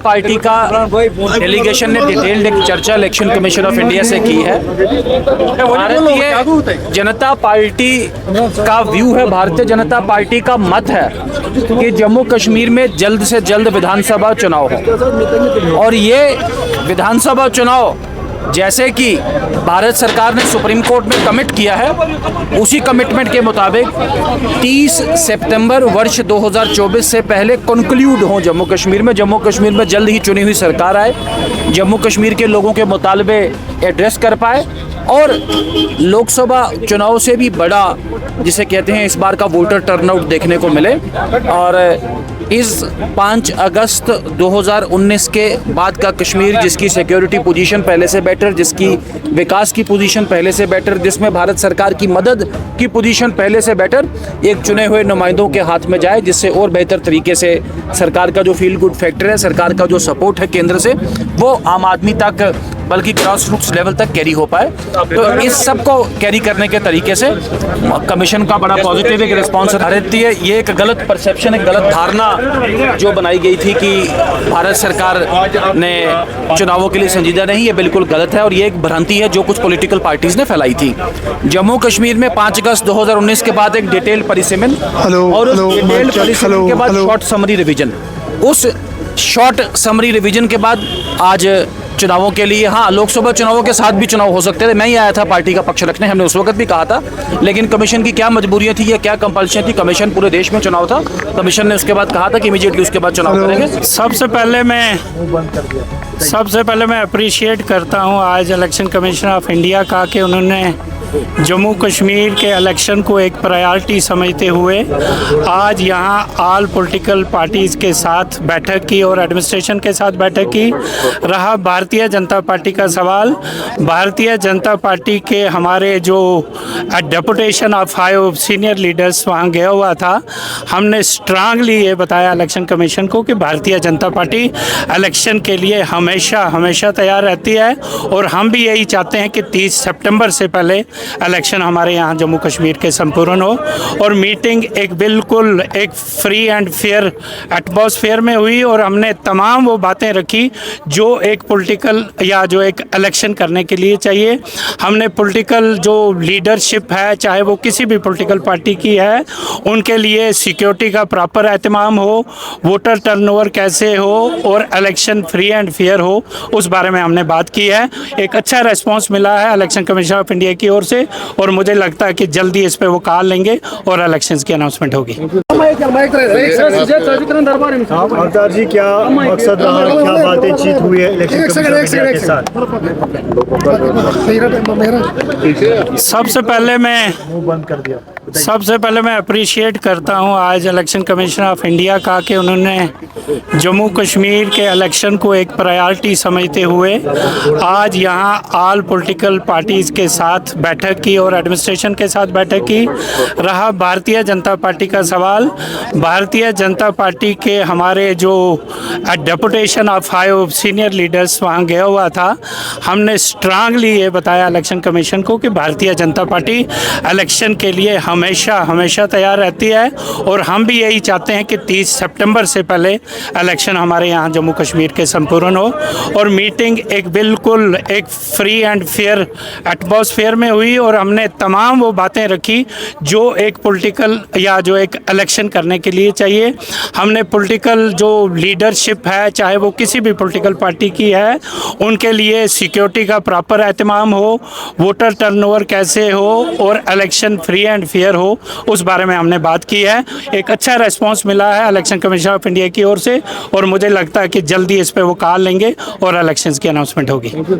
Party का delegation ने detailed एक चर्चा इलेक्शन कमीशन ऑफ इंडिया से की है। भारतीय जनता पार्टी का व्यू है, भारतीय जनता पार्टी का मत है कि जम्मू कश्मीर में जल्द से जल्द विधानसभा चुनाव हो। और ये विधानसभा चुनाव जैसे कि भारत सरकार ने सुप्रीम कोर्ट में कमिट किया है, उसी कमिटमेंट के मुताबिक 30 सितंबर वर्ष 2024 से पहले कंक्लूड हो जम्मू कश्मीर में। जम्मू कश्मीर में जल्द ही चुनी हुई सरकार आए, जम्मू कश्मीर के लोगों के मुतालबे एड्रेस कर पाए और लोकसभा चुनाव से भी बड़ा जिसे कहते हैं इस बार का वोटर टर्नआउट देखने को मिले। और इस 5 अगस्त 2019 के बाद का कश्मीर, जिसकी सिक्योरिटी पोजीशन पहले से बेटर, जिसकी विकास की पोजीशन पहले से बेटर, जिसमें भारत सरकार की मदद की पोजीशन पहले से बेटर, एक चुने हुए नुमाइंदों के हाथ में जाए, जिससे और बेहतर तरीके से सरकार का जो फील गुड फैक्टर है, सरकार का जो सपोर्ट है केंद्र से, वो आम आदमी तक बल्कि ग्रास रूट्स लेवल तक कैरी हो पाए। तो इस सब को कैरी करने के तरीके से कमीशन का बड़ा पॉजिटिव एक रिस्पॉन्स भारतीय ये एक गलत परसेप्शन, एक गलत धारणा जो बनाई गई थी कि भारत सरकार ने चुनावों के लिए संजीदा नहीं, ये बिल्कुल गलत है और ये एक भ्रांति है जो कुछ पॉलिटिकल पार्टीज ने फैलाई थी। जम्मू कश्मीर में 5 अगस्त 2019 के बाद एक डिटेल परिसीमन और उस डिटेल परिसीमन के बाद शॉर्ट समरी रिवीजन, उस शॉर्ट समरी रिवीजन के बाद आज चुनावों के लिए, हाँ लोकसभा चुनावों के साथ भी चुनाव हो सकते थे। मैं ही आया था पार्टी का पक्ष रखने, हमने उस वक्त भी कहा था, लेकिन कमीशन की क्या मजबूरियां थी या क्या कंपल्शन थी, कमीशन पूरे देश में चुनाव था, कमीशन ने उसके बाद कहा था कि इमीडिएटली उसके बाद चुनाव करेंगे। सबसे पहले मैं अप्रिशिएट करता हूं आज इलेक्शन कमीशन ऑफ इंडिया का कि उन्होंने जम्मू कश्मीर के इलेक्शन को एक प्रायोरिटी समझते हुए आज यहां ऑल पॉलिटिकल पार्टीज़ के साथ बैठक की और एडमिनिस्ट्रेशन के साथ बैठक की। रहा भारतीय जनता पार्टी का सवाल, भारतीय जनता पार्टी के हमारे जो डेपुटेशन ऑफ 5 सीनियर लीडर्स वहां गया हुआ था, हमने स्ट्रांगली ये बताया इलेक्शन कमीशन को कि भारतीय जनता पार्टी इलेक्शन के लिए हमेशा तैयार रहती है और हम भी यही चाहते हैं कि 30 सितंबर से पहले इलेक्शन हमारे यहाँ जम्मू कश्मीर के संपूर्ण हो। और मीटिंग एक बिल्कुल एक फ्री एंड फेयर एटमॉस्फेयर में हुई और हमने तमाम वो बातें रखी जो एक पॉलिटिकल या जो एक इलेक्शन करने के लिए चाहिए। हमने पॉलिटिकल जो लीडरशिप है, चाहे वो किसी भी पॉलिटिकल पार्टी की है, उनके लिए सिक्योरिटी का प्रॉपर एहतमाम हो, वोटर टर्नओवर कैसे हो और इलेक्शन फ्री एंड फेयर हो, उस बारे में हमने बात की है। एक अच्छा रेस्पॉन्स मिला है इलेक्शन कमीशन ऑफ इंडिया की ओर से और मुझे लगता है कि जल्दी इस पे वो कॉल लेंगे और इलेक्शंस की अनाउंसमेंट होगी। अवतार जी, क्या मकसद रहा, क्या बातचीत हुई है इलेक्शन कमीशन ऑफ इंडिया के साथ? सबसे पहले मैं अप्रिशिएट करता हूं आज इलेक्शन कमीशन ऑफ इंडिया का कि उन्होंने जम्मू कश्मीर के इलेक्शन को एक प्रायोरिटी समझते हुए आज यहां ऑल पॉलिटिकल पार्टीज़ के साथ बैठक की और एडमिनिस्ट्रेशन के साथ बैठक की। रहा भारतीय जनता पार्टी का सवाल, भारतीय जनता पार्टी के हमारे जो डेपुटेशन ऑफ 5 सीनियर लीडर्स वहां गया हुआ था, हमने स्ट्रांगली ये बताया इलेक्शन कमीशन को कि भारतीय जनता पार्टी इलेक्शन के लिए हमेशा तैयार रहती है और हम भी यही चाहते हैं कि 30 सितंबर से पहले इलेक्शन हमारे यहाँ जम्मू कश्मीर के संपूर्ण हो। और मीटिंग एक बिल्कुल एक फ्री एंड फेयर एटमॉस्फेयर में हुई और हमने तमाम वो बातें रखी जो एक पॉलिटिकल या जो एक इलेक्शन करने के लिए चाहिए। हमने पॉलिटिकल जो लीडरशिप है, चाहे वो किसी भी पॉलिटिकल पार्टी की है, उनके लिए सिक्योरिटी का प्रॉपर एहतमाम हो, वोटर टर्नओवर कैसे हो और इलेक्शन फ्री एंड फेयर हो, उस बारे में हमने बात की है। एक अच्छा रेस्पॉन्स मिला है इलेक्शन कमीशन ऑफ इंडिया की ओर से और मुझे लगता है कि जल्दी इस पे वो कॉल लेंगे और इलेक्शंस की अनाउंसमेंट होगी।